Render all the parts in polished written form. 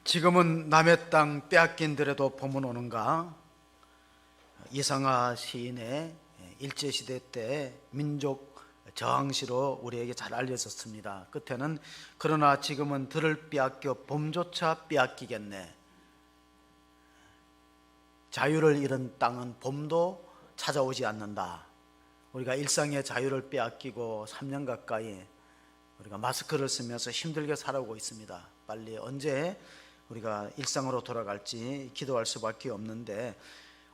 지금은 남의 땅 빼앗긴 데라도 봄은 오는가? 이상하 시인의 일제시대 때 민족 저항시로 우리에게 잘 알려졌습니다. 끝에는 그러나 지금은 들을 빼앗겨 봄조차 빼앗기겠네. 자유를 잃은 땅은 봄도 찾아오지 않는다. 우리가 일상의 자유를 빼앗기고 3년 가까이 우리가 마스크를 쓰면서 힘들게 살아오고 있습니다. 빨리 언제 우리가 일상으로 돌아갈지 기도할 수밖에 없는데,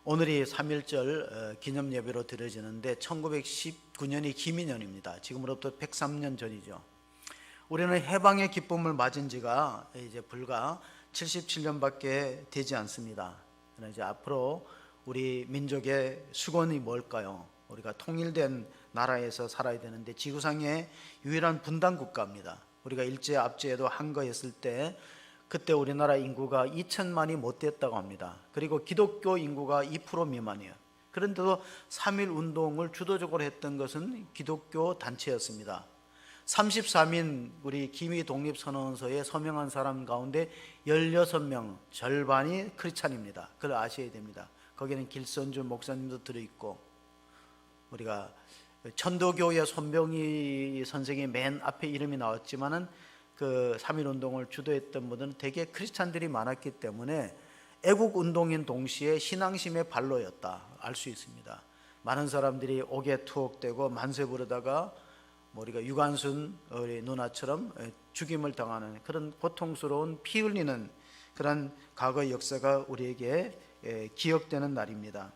오늘이 3.1절 기념 예배로 드려지는데 1919년이 기민년입니다. 지금으로부터 103년 전이죠. 우리는 해방의 기쁨을 맞은 지가 이제 불과 77년밖에 되지 않습니다. 그러나 이제 앞으로 우리 민족의 수건이 뭘까요? 우리가 통일된 나라에서 살아야 되는데 지구상의 유일한 분단 국가입니다. 우리가 일제 압제에도 한거했을 때 그때 우리나라 인구가 2천만이 못 됐다고 합니다. 그리고 기독교 인구가 2% 미만이에요. 그런데도 3.1 운동을 주도적으로 했던 것은 기독교 단체였습니다. 33인 우리 기미 독립선언서에 서명한 사람 가운데 16명, 절반이 크리스찬입니다. 그걸 아셔야 됩니다. 거기는 길선주 목사님도 들어있고, 우리가 천도교의 손병희 선생이 맨 앞에 이름이 나왔지만은 그 3.1 운동을 주도했던 분들은 대개 크리스찬들이 많았기 때문에 애국운동인 동시에 신앙심의 발로였다 알 수 있습니다. 많은 사람들이 옥에 투옥되고 만세 부르다가 우리가 유관순 우리 누나처럼 죽임을 당하는 그런 고통스러운 피 흘리는 그런 과거의 역사가 우리에게 기억되는 날입니다.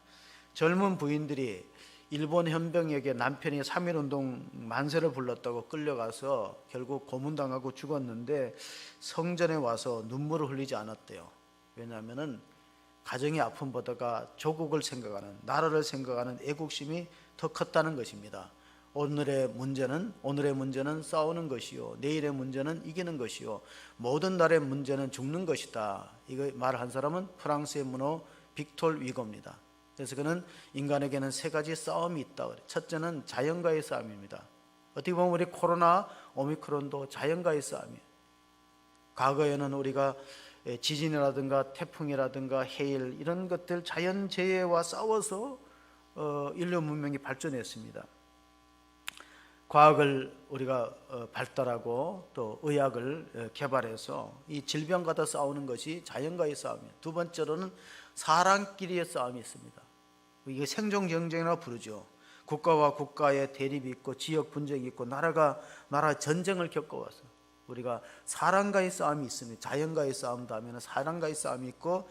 젊은 부인들이 일본 현병에게 남편이 3.1 운동 만세를 불렀다고 끌려가서 결국 고문당하고 죽었는데 성전에 와서 눈물을 흘리지 않았대요. 왜냐하면 가정의 아픔보다가 조국을 생각하는, 나라를 생각하는 애국심이 더 컸다는 것입니다. 오늘의 문제는 싸우는 것이요, 내일의 문제는 이기는 것이요, 모든 날의 문제는 죽는 것이다. 이거 말한 사람은 프랑스의 문호 빅톨 위거입니다. 그래서 그는 인간에게는 세 가지 싸움이 있다. 첫째는 자연과의 싸움입니다. 어떻게 보면 우리 코로나 오미크론도 자연과의 싸움이에요. 과거에는 우리가 지진이라든가 태풍이라든가 해일 이런 것들 자연재해와 싸워서 인류 문명이 발전했습니다. 과학을 우리가 발달하고 또 의학을 개발해서 이 질병과도 싸우는 것이 자연과의 싸움이에요. 두 번째로는 사람끼리의 싸움이 있습니다. 이게 생존 경쟁이라고 부르죠. 국가와 국가의 대립이 있고 지역 분쟁이 있고 나라 전쟁을 겪어와서 우리가 사람과의 싸움이 있습니다. 자연과의 싸움도 하면 사람과의 싸움이 있고,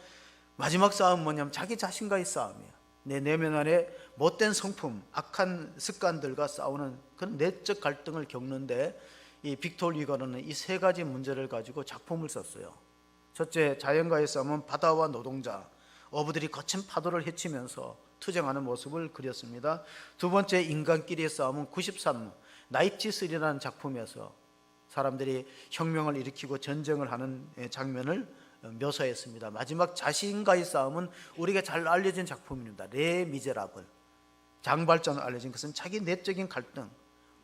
마지막 싸움은 뭐냐면 자기 자신과의 싸움이에요. 내 내면 안에 못된 성품, 악한 습관들과 싸우는 그런 내적 갈등을 겪는데, 이 빅톨 위거는 이 세 가지 문제를 가지고 작품을 썼어요. 첫째, 자연과의 싸움은 바다와 노동자, 어부들이 거친 파도를 헤치면서 투쟁하는 모습을 그렸습니다. 두 번째, 인간끼리의 싸움은 93 나이트3라는 작품에서 사람들이 혁명을 일으키고 전쟁을 하는 장면을 묘사했습니다. 마지막, 자신과의 싸움은 우리가 잘 알려진 작품입니다. 레 미제라블. 장발전으로 알려진 것은 자기 내적인 갈등,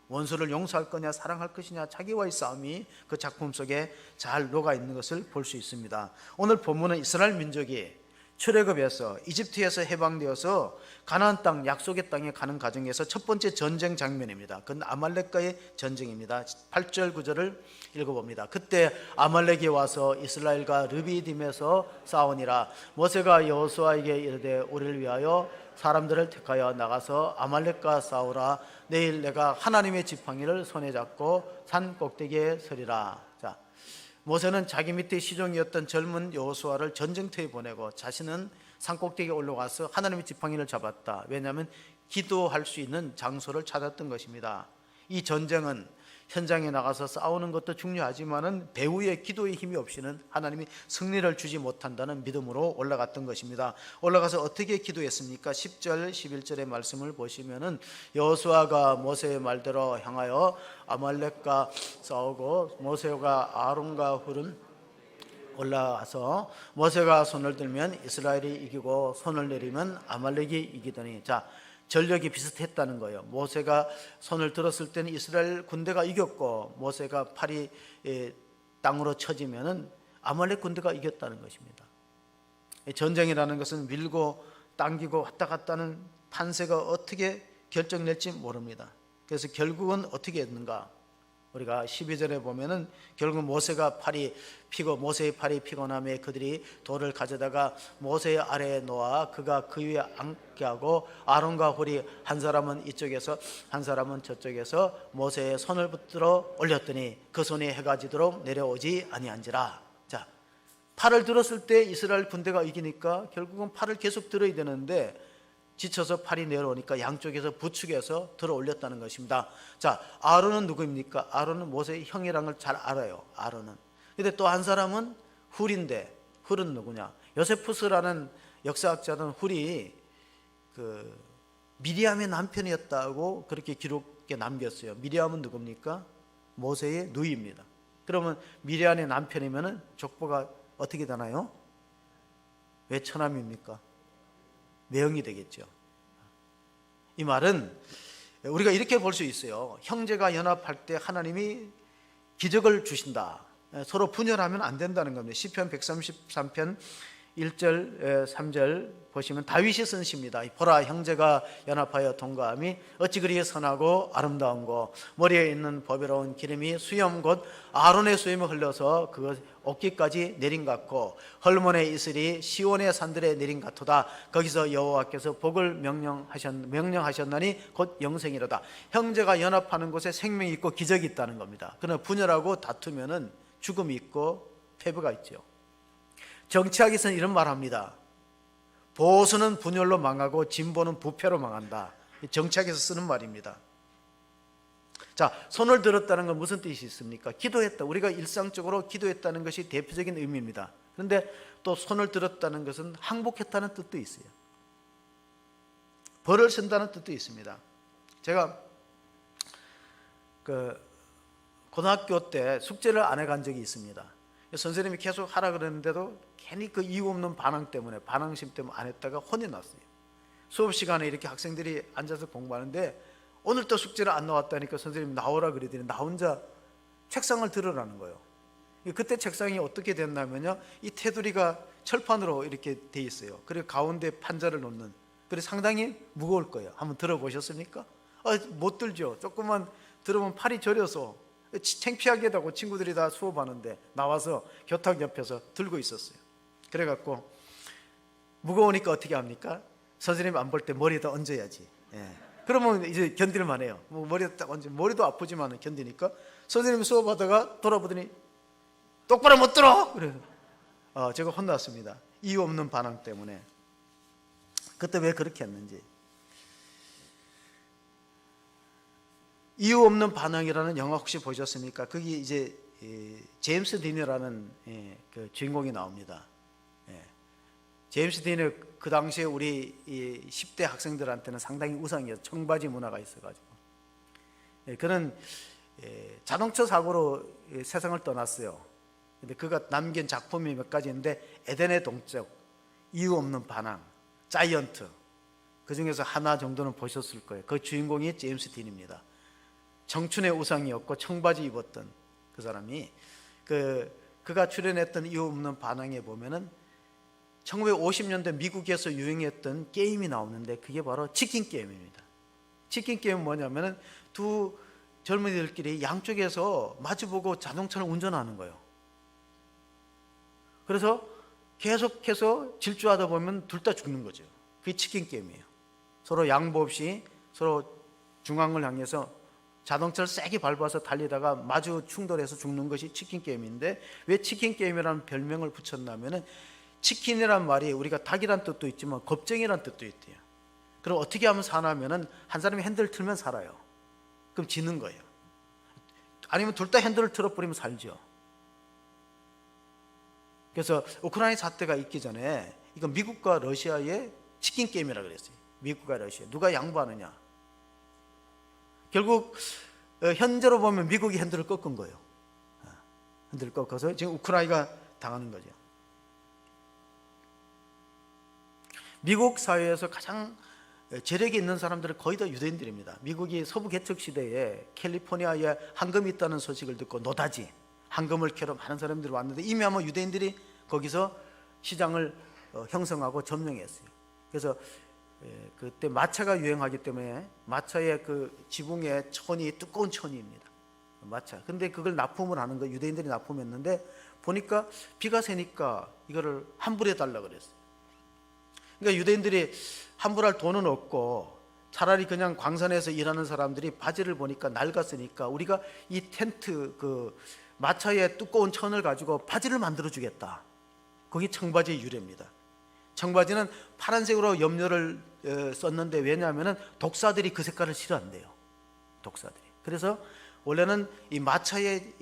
원수를 용서할 거냐 사랑할 것이냐, 자기와의 싸움이 그 작품 속에 잘 녹아 있는 것을 볼 수 있습니다. 오늘 본문은 이스라엘 민족이 출애굽에서 이집트에서 해방되어서 가나안 땅, 약속의 땅에 가는 과정에서 첫 번째 전쟁 장면입니다. 그건 아말렉과의 전쟁입니다. 8절 9절을 읽어봅니다. 그때 아말렉이 와서 이스라엘과 르비딤에서 싸우니라. 모세가 여호수아에게 이르되 우리를 위하여 사람들을 택하여 나가서 아말렉과 싸우라. 내일 내가 하나님의 지팡이를 손에 잡고 산 꼭대기에 서리라. 자, 모세는 자기 밑에 시종이었던 젊은 여호수아를 전쟁터에 보내고 자신은 산꼭대기에 올라가서 하나님의 지팡이를 잡았다. 왜냐하면 기도할 수 있는 장소를 찾았던 것입니다. 이 전쟁은 현장에 나가서 싸우는 것도 중요하지만은 배후의 기도의 힘이 없이는 하나님이 승리를 주지 못한다는 믿음으로 올라갔던 것입니다. 올라가서 어떻게 기도했습니까? 10절 11절의 말씀을 보시면은 여호수아가 모세의 말대로 향하여 아말렉과 싸우고 모세가 아론과 훌은 올라가서 모세가 손을 들면 이스라엘이 이기고 손을 내리면 아말렉이 이기더니, 자, 전력이 비슷했다는 거예요. 모세가 손을 들었을 때는 이스라엘 군대가 이겼고 모세가 팔이 땅으로 쳐지면은 아말렉 군대가 이겼다는 것입니다. 전쟁이라는 것은 밀고 당기고 왔다 갔다 하는 판세가 어떻게 결정될지 모릅니다. 그래서 결국은 어떻게 했는가? 우리가 12절에 보면은 결국 모세가 팔이 피고 모세의 팔이 피곤함에 그들이 돌을 가져다가 모세의 아래에 놓아 그가 그 위에 앉게 하고 아론과 홀이 한 사람은 이쪽에서 한 사람은 저쪽에서 모세의 손을 붙들어 올렸더니 그 손이 해가 지도록 내려오지 아니한지라. 자, 팔을 들었을 때 이스라엘 군대가 이기니까 결국은 팔을 계속 들어야 되는데 지쳐서 팔이 내려오니까 양쪽에서 부축해서 들어 올렸다는 것입니다. 자, 아론은 누구입니까? 아론은 모세의 형이라는 걸 잘 알아요. 아론은. 근데 또 한 사람은 훌인데, 훌은 누구냐? 요세푸스라는 역사학자는 훌이 그 미리암의 남편이었다고 그렇게 기록에 남겼어요. 미리암은 누굽니까? 모세의 누이입니다. 그러면 미리암의 남편이면은 족보가 어떻게 되나요? 왜 처남입니까? 매형이 되겠죠. 이 말은 우리가 이렇게 볼 수 있어요. 형제가 연합할 때 하나님이 기적을 주신다. 서로 분열하면 안 된다는 겁니다. 시편 133편 1절 3절 보시면 다윗이 쓴 시입니다. 보라, 형제가 연합하여 동거함이 어찌 그리 선하고 아름다운고, 머리에 있는 보배로운 기름이 수염 곧 아론의 수염에 흘러서 그 어깨까지 내린 같고, 헐몬의 이슬이 시온의 산들에 내린 같도다. 거기서 여호와께서 복을 명령하셨나니 곧 영생이로다. 형제가 연합하는 곳에 생명이 있고 기적이 있다는 겁니다. 그러나 분열하고 다투면은 죽음이 있고 패배가 있죠. 정치학에서는 이런 말 합니다. 보수는 분열로 망하고 진보는 부패로 망한다. 정치학에서 쓰는 말입니다. 자, 손을 들었다는 건 무슨 뜻이 있습니까? 기도했다. 우리가 일상적으로 기도했다는 것이 대표적인 의미입니다. 그런데 또 손을 들었다는 것은 항복했다는 뜻도 있어요. 벌을 쓴다는 뜻도 있습니다. 제가 고등학교 때 숙제를 안 해간 적이 있습니다. 선생님이 계속 하라 그랬는데도 괜히 그 이유 없는 반항 때문에, 반항심 때문에 안 했다가 혼이 났어요. 수업 시간에 이렇게 학생들이 앉아서 공부하는데 오늘 또 숙제를 안 나왔다니까 선생님이 나오라 그러더니 나 혼자 책상을 들으라는 거예요. 그때 책상이 어떻게 됐냐면요, 이 테두리가 철판으로 이렇게 돼 있어요. 그리고 가운데 판자를 놓는, 그래서 상당히 무거울 거예요. 한번 들어보셨습니까? 못 들죠. 조금만 들으면 팔이 저려서 창피하게 하고 친구들이 다 수업하는데 나와서 교탁 옆에서 들고 있었어요. 그래갖고 무거우니까 어떻게 합니까? 선생님 안 볼 때 머리에다 얹어야지. 예. 그러면 이제 견딜만 해요. 머리에다 딱 얹으면 머리도 아프지만 견디니까 선생님이 수업하다가 돌아보더니 똑바로 못 들어! 그래서 제가 혼났습니다. 이유 없는 반항 때문에. 그때 왜 그렇게 했는지. 이유 없는 반항이라는 영화 혹시 보셨습니까? 거기 이제 제임스 딘이라는 그 주인공이 나옵니다. 제임스 딘은 그 당시에 우리 10대 학생들한테는 상당히 우상이었어요. 청바지 문화가 있어가지고. 그는 자동차 사고로 세상을 떠났어요. 근데 그가 남긴 작품이 몇 가지 있는데 에덴의 동쪽, 이유 없는 반항, 자이언트, 그 중에서 하나 정도는 보셨을 거예요. 그 주인공이 제임스 딘입니다. 청춘의 우상이었고 청바지 입었던 그 사람이 그가 출연했던 이유 없는 반항에 보면은 1950년대 미국에서 유행했던 게임이 나오는데 그게 바로 치킨 게임입니다. 치킨 게임은 뭐냐면은 두 젊은이들끼리 양쪽에서 마주보고 자동차를 운전하는 거예요. 그래서 계속해서 질주하다 보면 둘 다 죽는 거죠. 그게 치킨 게임이에요. 서로 양보 없이 서로 중앙을 향해서 자동차를 세게 밟아서 달리다가 마주 충돌해서 죽는 것이 치킨 게임인데, 왜 치킨 게임이라는 별명을 붙였냐면은 치킨이란 말이 우리가 닭이란 뜻도 있지만 겁쟁이란 뜻도 있대요. 그럼 어떻게 하면 사냐면은 한 사람이 핸들을 틀면 살아요. 그럼 지는 거예요. 아니면 둘 다 핸들을 틀어버리면 살죠. 그래서 우크라이나 사태가 있기 전에 이건 미국과 러시아의 치킨 게임이라고 그랬어요. 미국과 러시아 누가 양보하느냐. 결국 현재로 보면 미국이 핸들을 꺾은 거예요. 핸들을 꺾어서 지금 우크라이나가 당하는 거죠. 미국 사회에서 가장 재력이 있는 사람들은 거의 다 유대인들입니다. 미국이 서부 개척 시대에 캘리포니아에 황금이 있다는 소식을 듣고 노다지, 황금을 캐러 많은 사람들이 왔는데 이미 아마 유대인들이 거기서 시장을 형성하고 점령했어요. 그래서 그때 마차가 유행하기 때문에 마차의 그 지붕의 천이 두꺼운 천입니다. 마차. 근데 그걸 납품을 하는 거 유대인들이 납품했는데 보니까 비가 새니까 이거를 환불해 달라 그랬어요. 그러니까 유대인들이 환불할 돈은 없고 차라리 그냥 광산에서 일하는 사람들이 바지를 보니까 낡았으니까 우리가 이 텐트 그 마차의 두꺼운 천을 가지고 바지를 만들어 주겠다. 그게 청바지의 유래입니다. 청바지는 파란색으로 염료를 썼는데 왜냐하면 독사들이 그 색깔을 싫어한대요. 독사들이. 그래서 원래는 이 마차에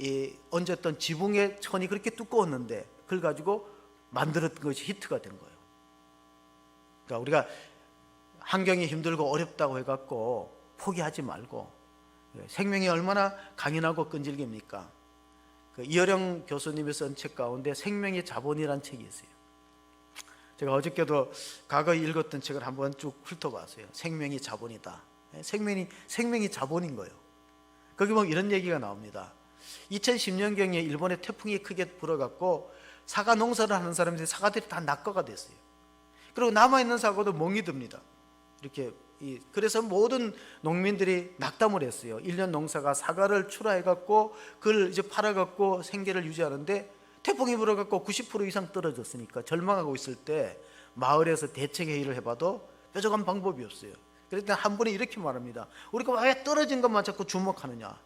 얹었던 지붕의 천이 그렇게 두꺼웠는데 그걸 가지고 만들었던 것이 히트가 된 거예요. 그러니까 우리가 환경이 힘들고 어렵다고 해갖고 포기하지 말고 생명이 얼마나 강인하고 끈질깁니까? 그 이어령 교수님이 쓴 책 가운데 생명의 자본이라는 책이 있어요. 제가 어저께도 과거에 읽었던 책을 한번 쭉 훑어봤어요. 생명이 자본이다. 생명이 자본인 거예요. 거기 보면 이런 얘기가 나옵니다. 2010년경에 일본에 태풍이 크게 불어갖고 사과 농사를 하는 사람들이 사과들이 다 낙과가 됐어요. 그리고 남아있는 사과도 멍이 듭니다. 이렇게 그래서 모든 농민들이 낙담을 했어요. 1년 농사가 사과를 출하해갖고 그걸 이제 팔아갖고 생계를 유지하는데 태풍이 불어갖고 90% 이상 떨어졌으니까 절망하고 있을 때 마을에서 대책회의를 해봐도 뾰족한 방법이 없어요. 그랬더니 한 분이 이렇게 말합니다. 우리가 왜 떨어진 것만 자꾸 주목하느냐.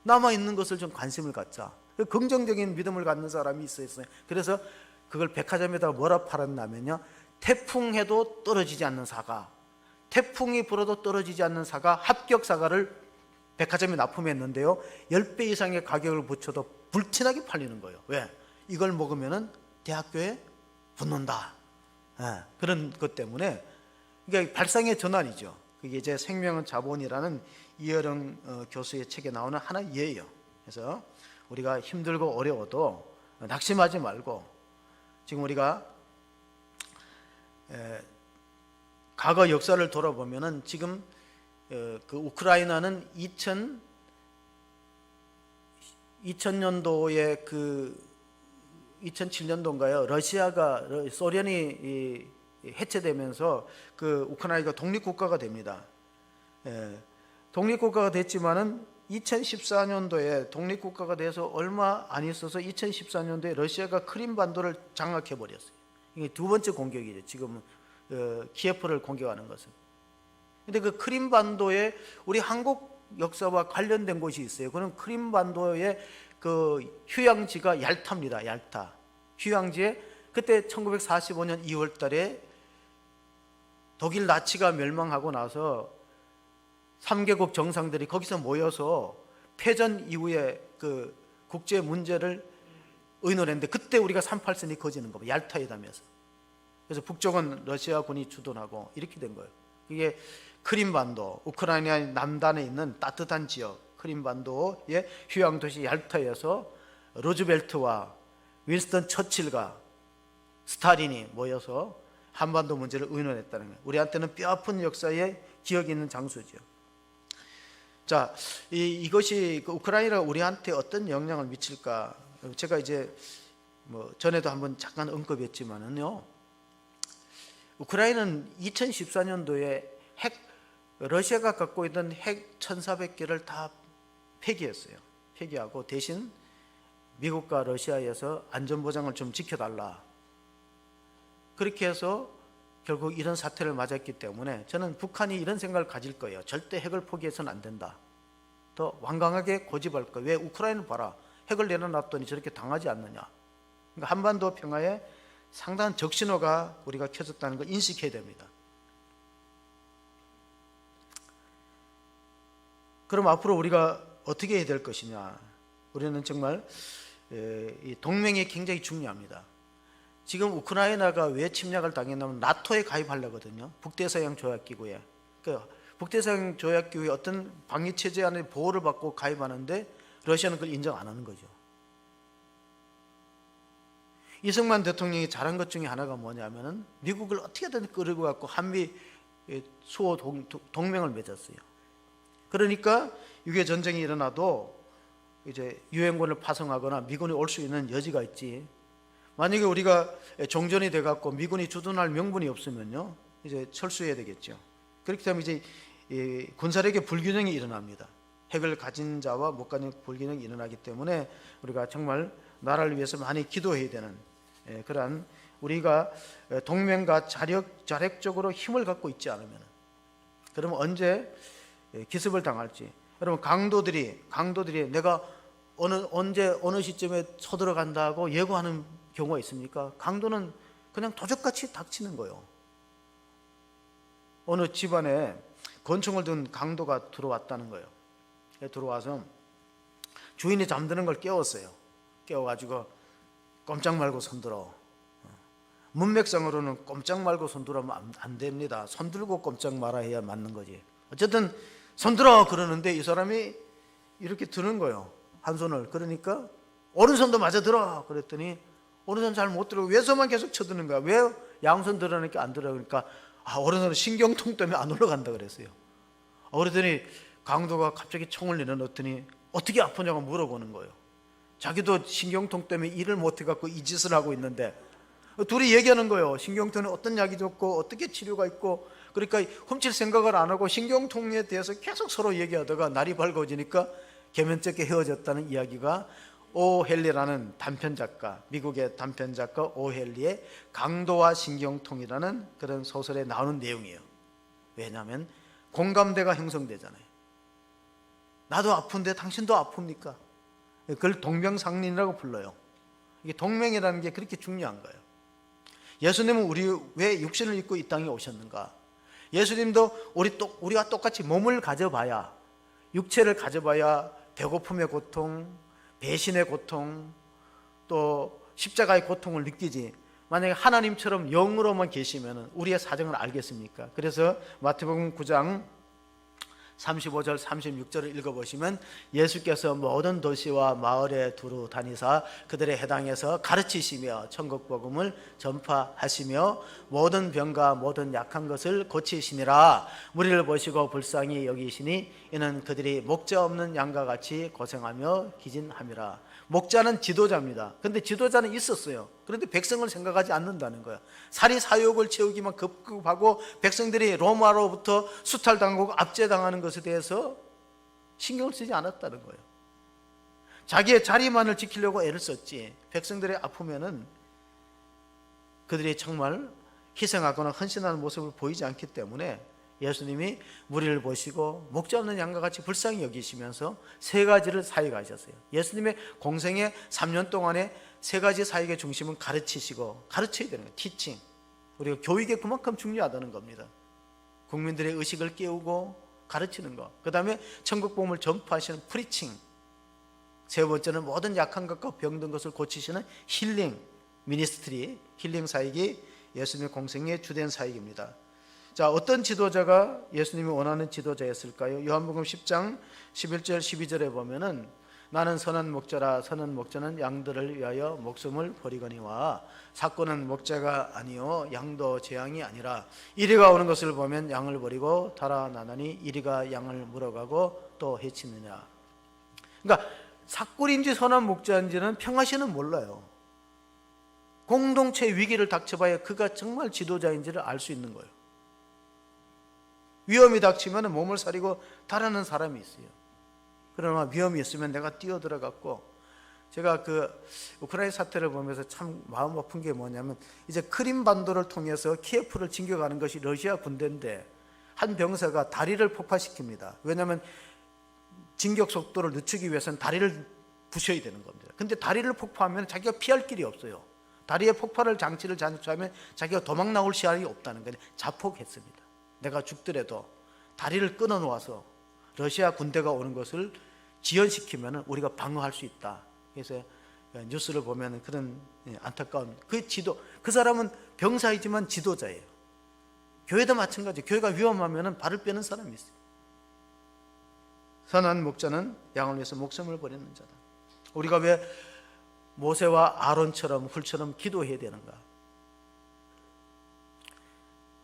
남아있는 것을 좀 관심을 갖자. 긍정적인 믿음을 갖는 사람이 있었어요. 그래서 그걸 백화점에다가 뭐라 팔았냐면요, 태풍해도 떨어지지 않는 사과, 태풍이 불어도 떨어지지 않는 사과, 합격 사과를 백화점에 납품했는데요 10배 이상의 가격을 붙여도 불티나게 팔리는 거예요. 왜? 이걸 먹으면 대학교에 붙는다. 그런 것 때문에 그러니까 발상의 전환이죠. 그게 이제 생명은 자본이라는 이어령 교수의 책에 나오는 하나의 예예요. 그래서 우리가 힘들고 어려워도 낙심하지 말고 지금 우리가 과거 역사를 돌아보면은 지금 그 우크라이나는 2000년도에 그 2007년도인가요? 러시아가 소련이 해체되면서 그 우크라이나가 독립국가가 됩니다. 독립국가가 됐지만은 2014년도에 독립국가가 돼서 얼마 안 있어서 2014년도에 러시아가 크림반도를 장악해 버렸어요. 이게 두 번째 공격이죠. 지금 키예프를 공격하는 것은. 근데 그 크림반도에 우리 한국 역사와 관련된 곳이 있어요. 그럼 크림반도의 그 휴양지가 얄타입니다. 얄타. 휴양지에 그때 1945년 2월 달에 독일 나치가 멸망하고 나서 3개국 정상들이 거기서 모여서 패전 이후에 그 국제 문제를 의논했는데 그때 우리가 3.8선이 거지는 거예요. 얄타회담에서. 그래서 북쪽은 러시아군이 주둔하고 이렇게 된 거예요. 이게 크림반도, 우크라이나 남단에 있는 따뜻한 지역 크림반도의 휴양도시 얄타에서 루즈벨트와 윈스턴 처칠과 스탈린이 모여서 한반도 문제를 의논했다는 거예요. 우리한테는 뼈아픈 역사에 기억이 있는 장소죠. 자, 이것이 우크라이나가 우리한테 어떤 영향을 미칠까? 제가 이제 뭐 전에도 한번 잠깐 언급했지만은요, 우크라이나는 2014년도에 러시아가 갖고 있던 핵 1,400개를 다 폐기했어요. 폐기하고 대신 미국과 러시아에서 안전보장을 좀 지켜달라. 그렇게 해서 결국 이런 사태를 맞았기 때문에 저는 북한이 이런 생각을 가질 거예요. 절대 핵을 포기해서는 안 된다. 더 완강하게 고집할 거예요. 왜? 우크라이나를 봐라. 핵을 내려놨더니 저렇게 당하지 않느냐. 그러니까 한반도 평화에 상당한 적신호가 우리가 켜졌다는 걸 인식해야 됩니다. 그럼 앞으로 우리가 어떻게 해야 될 것이냐. 우리는 정말 이 동맹이 굉장히 중요합니다. 지금 우크라이나가 왜 침략을 당했냐면 나토에 가입하려거든요. 북대서양 조약기구에. 그러니까 북대서양 조약기구의 어떤 방위체제 안에 보호를 받고 가입하는데 러시아는 그걸 인정 안 하는 거죠. 이승만 대통령이 잘한 것 중에 하나가 뭐냐면은 미국을 어떻게든 끌고 갖고 한미 수호 동맹을 맺었어요. 그러니까 6.25 전쟁이 일어나도 이제 유엔군을 파송하거나 미군이 올 수 있는 여지가 있지. 만약에 우리가 종전이 돼갖고 미군이 주둔할 명분이 없으면요, 이제 철수해야 되겠죠. 그렇기 때문에 이제 이 군사력의 불균형이 일어납니다. 핵을 가진 자와 못 가진 불균형이 일어나기 때문에 우리가 정말 나라를 위해서 많이 기도해야 되는 그러한, 우리가 동맹과 자력적으로 힘을 갖고 있지 않으면, 그러면 언제 기습을 당할지. 여러분, 강도들이 내가 언제 어느 시점에 쳐들어간다고 예고하는 경우가 있습니까? 강도는 그냥 도적같이 닥치는 거예요. 어느 집안에 권총을 든 강도가 들어왔다는 거예요. 들어와서 주인이 잠드는 걸 깨웠어요. 깨워가지고 꼼짝 말고 손들어. 문맥상으로는 꼼짝 말고 손들어면 안 됩니다. 손들고 꼼짝 말아 해야 맞는 거지. 어쨌든 손들어 그러는데 이 사람이 이렇게 드는 거예요. 한 손을. 그러니까 오른손도 맞아 들어 그랬더니 오른손 잘 못 들어. 왼손만 계속 쳐드는 거야. 왜 양손 들어니까 안 들어? 그러니까 오른손은 신경통 때문에 안 올라간다 그랬어요. 그랬더니 강도가 갑자기 총을 내려놓더니 어떻게 아프냐고 물어보는 거예요. 자기도 신경통 때문에 일을 못해갖고 이 짓을 하고 있는데 둘이 얘기하는 거예요. 신경통에 어떤 약이 좋고 어떻게 치료가 있고. 그러니까 훔칠 생각을 안 하고 신경통에 대해서 계속 서로 얘기하다가 날이 밝아지니까 개면쩍게 헤어졌다는 이야기가 오 헨리라는 단편작가, 미국의 단편작가 오 헨리의 강도와 신경통이라는 그런 소설에 나오는 내용이에요. 왜냐하면 공감대가 형성되잖아요. 나도 아픈데 당신도 아픕니까? 그걸 동병상련이라고 불러요. 이게 동맹이라는 게 그렇게 중요한 거예요. 예수님은 우리 왜 육신을 입고 이 땅에 오셨는가? 예수님도 우리와 똑같이 몸을 가져봐야, 육체를 가져봐야 배고픔의 고통, 배신의 고통, 또 십자가의 고통을 느끼지. 만약에 하나님처럼 영으로만 계시면 우리의 사정을 알겠습니까? 그래서 마태복음 9장 35절 36절을 읽어보시면 예수께서 모든 도시와 마을에 두루 다니사 그들의 해당에서 가르치시며 천국복음을 전파하시며 모든 병과 모든 약한 것을 고치시니라. 무리를 보시고 불쌍히 여기시니 이는 그들이 목자 없는 양과 같이 고생하며 기진함이라. 목자는 지도자입니다. 그런데 지도자는 있었어요. 그런데 백성을 생각하지 않는다는 거예요. 사리 사욕을 채우기만 급급하고 백성들이 로마로부터 수탈당하고 압제당하는 것에 대해서 신경을 쓰지 않았다는 거예요. 자기의 자리만을 지키려고 애를 썼지, 백성들이 아프면은 그들이 정말 희생하거나 헌신하는 모습을 보이지 않기 때문에 예수님이 무리를 보시고 목자 없는 양과 같이 불쌍히 여기시면서 세 가지를 사역에 하셨어요. 예수님의 공생의 3년 동안에 세 가지 사역의 중심은 가르치시고, 가르쳐야 되는 거예요. 티칭. 우리가 교육이 그만큼 중요하다는 겁니다. 국민들의 의식을 깨우고 가르치는 거. 그 다음에 천국복음을 전파하시는 프리칭. 세 번째는 모든 약한 것과 병든 것을 고치시는 힐링 미니스트리, 힐링 사역이 예수님의 공생의 주된 사역입니다. 자, 어떤 지도자가 예수님이 원하는 지도자였을까요? 요한복음 10장 11절 12절에 보면은 나는 선한 목자라. 선한 목자는 양들을 위하여 목숨을 버리거니와 삭고는 목자가 아니요 양도 제 양이 아니라. 이리가 오는 것을 보면 양을 버리고 달아나나니 이리가 양을 물어가고 또 해치느냐. 그러니까 삭골인지 선한 목자인지는 평화시는 몰라요. 공동체 위기를 닥쳐봐야 그가 정말 지도자인지를 알 수 있는 거예요. 위험이 닥치면 몸을 사리고 달아나는 사람이 있어요. 그러나 위험이 있으면 내가 뛰어들어갔고, 제가 그 우크라이나 사태를 보면서 참 마음 아픈 게 뭐냐면, 이제 크림반도를 통해서 키예프를 진격하는 것이 러시아 군대인데 한 병사가 다리를 폭파시킵니다. 왜냐하면 진격 속도를 늦추기 위해서는 다리를 부셔야 되는 겁니다. 근데 다리를 폭파하면 자기가 피할 길이 없어요. 다리에 폭발을 장치를 장치하면 자기가 도망 나올 시간이 없다는 거예요. 자폭했습니다. 내가 죽더라도 다리를 끊어 놓아서 러시아 군대가 오는 것을 지연시키면 우리가 방어할 수 있다. 그래서 뉴스를 보면 그런 안타까운 그 사람은 병사이지만 지도자예요. 교회도 마찬가지. 교회가 위험하면 발을 빼는 사람이 있어요. 선한 목자는 양을 위해서 목숨을 버리는 자다. 우리가 왜 모세와 아론처럼 훌처럼 기도해야 되는가?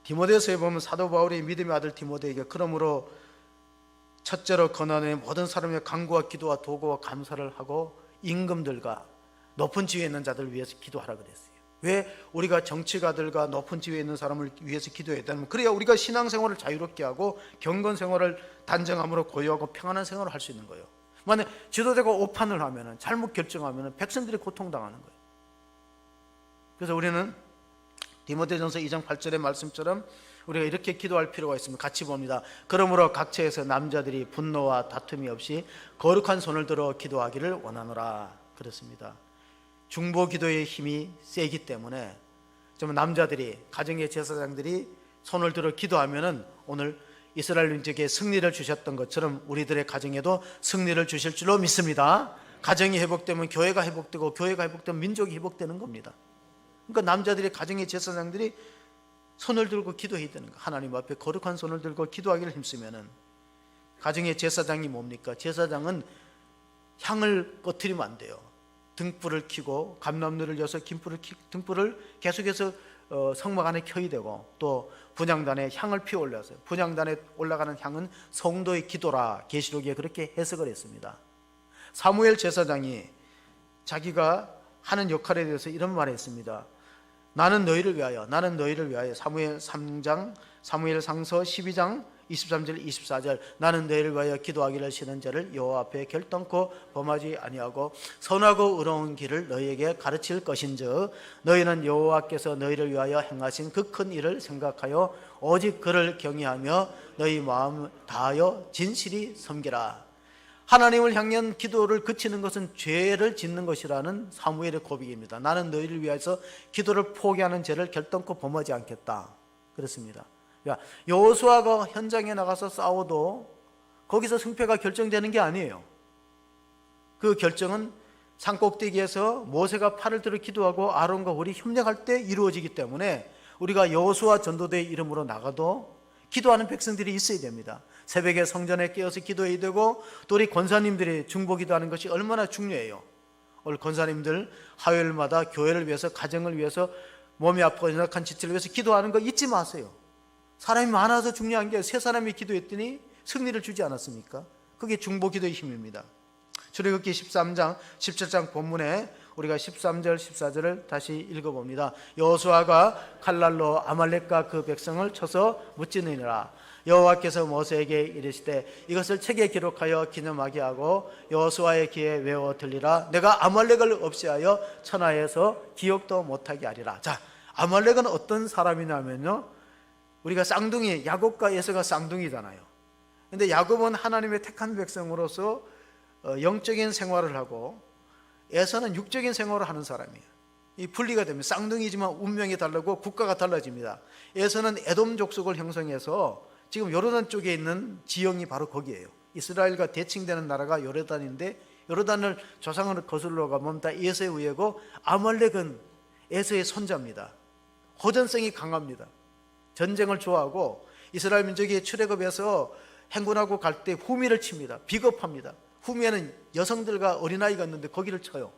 디모데서에 보면 사도 바울이 믿음의 아들 디모데에게 그러므로 첫째로 고난의 모든 사람의 간구와 기도와 도구와 감사를 하고 임금들과 높은 지위에 있는 자들을 위해서 기도하라 그랬어요. 왜 우리가 정치가들과 높은 지위에 있는 사람을 위해서 기도해야 되냐면, 그래야 우리가 신앙생활을 자유롭게 하고 경건생활을 단정함으로 고요하고 평안한 생활을 할 수 있는 거예요. 만약 지도자가 오판을 하면, 잘못 결정하면 백성들이 고통당하는 거예요. 그래서 우리는 디모데전서 2장 8절의 말씀처럼 우리가 이렇게 기도할 필요가 있습니다. 같이 봅니다. 그러므로 각처에서 남자들이 분노와 다툼이 없이 거룩한 손을 들어 기도하기를 원하노라 그렇습니다. 중보 기도의 힘이 세기 때문에 좀 남자들이, 가정의 제사장들이 손을 들어 기도하면은 오늘 이스라엘 민족에 승리를 주셨던 것처럼 우리들의 가정에도 승리를 주실 줄로 믿습니다. 가정이 회복되면 교회가 회복되고, 교회가 회복되면 민족이 회복되는 겁니다. 그러니까 남자들이, 가정의 제사장들이 손을 들고 기도해야 되는 거예요. 하나님 앞에 거룩한 손을 들고 기도하기를 힘쓰면은, 가정의 제사장이 뭡니까? 제사장은 향을 꺼트리면 안 돼요. 등불을 켜고 감람들을 여서 등불을 계속해서 성막 안에 켜야 되고, 또 분향단에 향을 피워 올려서 분향단에 올라가는 향은 성도의 기도라 계시록에 그렇게 해석을 했습니다. 사무엘 제사장이 자기가 하는 역할에 대해서 이런 말을 했습니다. 나는 너희를 위하여 사무엘상서 12장 23절 24절 나는 너희를 위하여 기도하기를 싫은 자를 여호와 앞에 결단코 범하지 아니하고 선하고 의로운 길을 너희에게 가르칠 것인즉 너희는 여호와께서 너희를 위하여 행하신 그 큰 일을 생각하여 오직 그를 경외하며 너희 마음 다하여 진실이 섬기라. 하나님을 향한 기도를 그치는 것은 죄를 짓는 것이라는 사무엘의 고백입니다. 나는 너희를 위해서 기도를 포기하는 죄를 결단코 범하지 않겠다 그렇습니다. 여호수아가 현장에 나가서 싸워도 거기서 승패가 결정되는 게 아니에요. 그 결정은 산꼭대기에서 모세가 팔을 들어 기도하고 아론과 홀이 협력할 때 이루어지기 때문에 우리가 여호수아 전도대의 이름으로 나가도 기도하는 백성들이 있어야 됩니다. 새벽에 성전에 깨어서 기도해야 되고, 또 우리 권사님들이 중보 기도하는 것이 얼마나 중요해요. 오늘 권사님들 화요일마다 교회를 위해서, 가정을 위해서, 몸이 아프고 연약한 지체를 위해서 기도하는 거 잊지 마세요. 사람이 많아서 중요한 게 세 사람이 기도했더니 승리를 주지 않았습니까? 그게 중보 기도의 힘입니다. 출애굽기 13장 17장 본문에 우리가 13절 14절을 다시 읽어봅니다. 여호수아가 칼날로 아말렉과 그 백성을 쳐서 무찌느니라. 여호와께서 모세에게 이르시되 이것을 책에 기록하여 기념하게 하고 여호수아의 귀에 외워 들리라. 내가 아말렉을 없애하여 천하에서 기억도 못하게 하리라. 자, 아말렉은 어떤 사람이냐면요, 우리가 쌍둥이, 야곱과 에서가 쌍둥이잖아요. 근데 야곱은 하나님의 택한 백성으로서 영적인 생활을 하고, 에서는 육적인 생활을 하는 사람이에요. 이 분리가 됩니다. 쌍둥이지만 운명이 다르고 국가가 달라집니다. 에서는 에돔 족속을 형성해서 지금 요르단 쪽에 있는 지형이 바로 거기에요. 이스라엘과 대칭되는 나라가 요르단인데, 요르단을 조상을 거슬러 가면 다 에서의 후예고, 아말렉은 에서의 손자입니다. 호전성이 강합니다. 전쟁을 좋아하고, 이스라엘 민족이 출애굽해서 행군하고 갈 때 후미를 칩니다. 비겁합니다. 후미에는 여성들과 어린아이가 있는데 거기를 쳐요.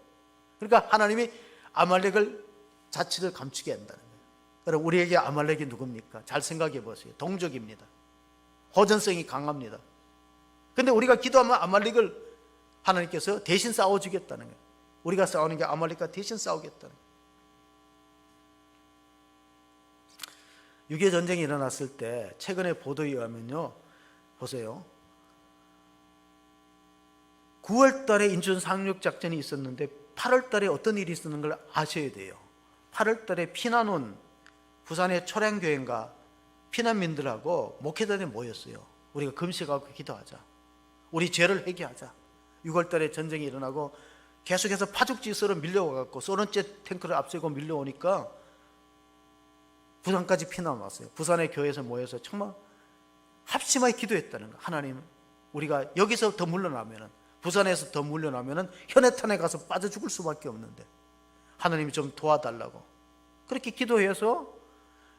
그러니까 하나님이 아말렉을 자취를 감추게 한다는 거예요. 여러분, 우리에게 아말렉이 누굽니까? 잘 생각해 보세요. 동족입니다. 호전성이 강합니다. 근데 우리가 기도하면 아말렉을 하나님께서 대신 싸워주겠다는 거예요. 우리가 싸우는 게 아말렉과 대신 싸우겠다는 거예요. 6.25 전쟁이 일어났을 때 최근에 보도에 의하면요, 보세요, 9월 달에 인천 상륙 작전이 있었는데 8월 달에 어떤 일이 있었는 걸 아셔야 돼요. 8월 달에 피난 온 부산의 초량교회가 피난민들하고 목회자들이 모였어요. 우리가 금식하고 기도하자, 우리 죄를 회개하자. 6월 달에 전쟁이 일어나고 계속해서 파죽지서로 밀려와갖고 소련제 탱크를 앞세고 밀려오니까 부산까지 피난 왔어요. 부산의 교회에서 모여서 정말 합심하게 기도했다는 거예요. 하나님, 우리가 여기서 더 물러나면은, 부산에서 더 물러나면은 현해탄에 가서 빠져 죽을 수밖에 없는데 하나님이 좀 도와달라고 그렇게 기도해서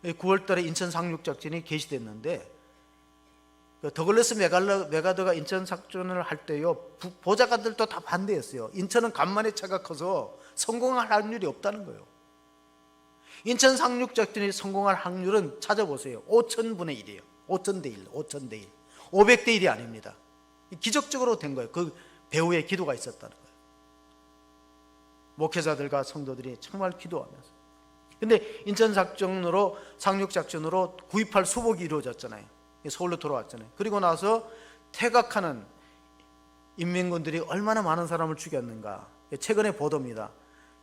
9월 달에 인천 상륙 작전이 개시됐는데, 더글래스 메가더가 인천 작전을 할 때요, 보좌관들도 다 반대했어요. 인천은 간만에 차가 커서 성공할 확률이 없다는 거예요. 인천 상륙 작전이 성공할 확률은 찾아보세요. 5,000분의 1이에요. 5,000대 1, 5,000대 1. 500대 1이 아닙니다. 기적적으로 된 거예요. 그 배우의 기도가 있었다는 거예요. 목회자들과 성도들이 정말 기도하면서. 근데 인천 작전으로, 상륙 작전으로 9.28 수복이 이루어졌잖아요. 서울로 돌아왔잖아요. 그리고 나서 퇴각하는 인민군들이 얼마나 많은 사람을 죽였는가. 최근의 보도입니다.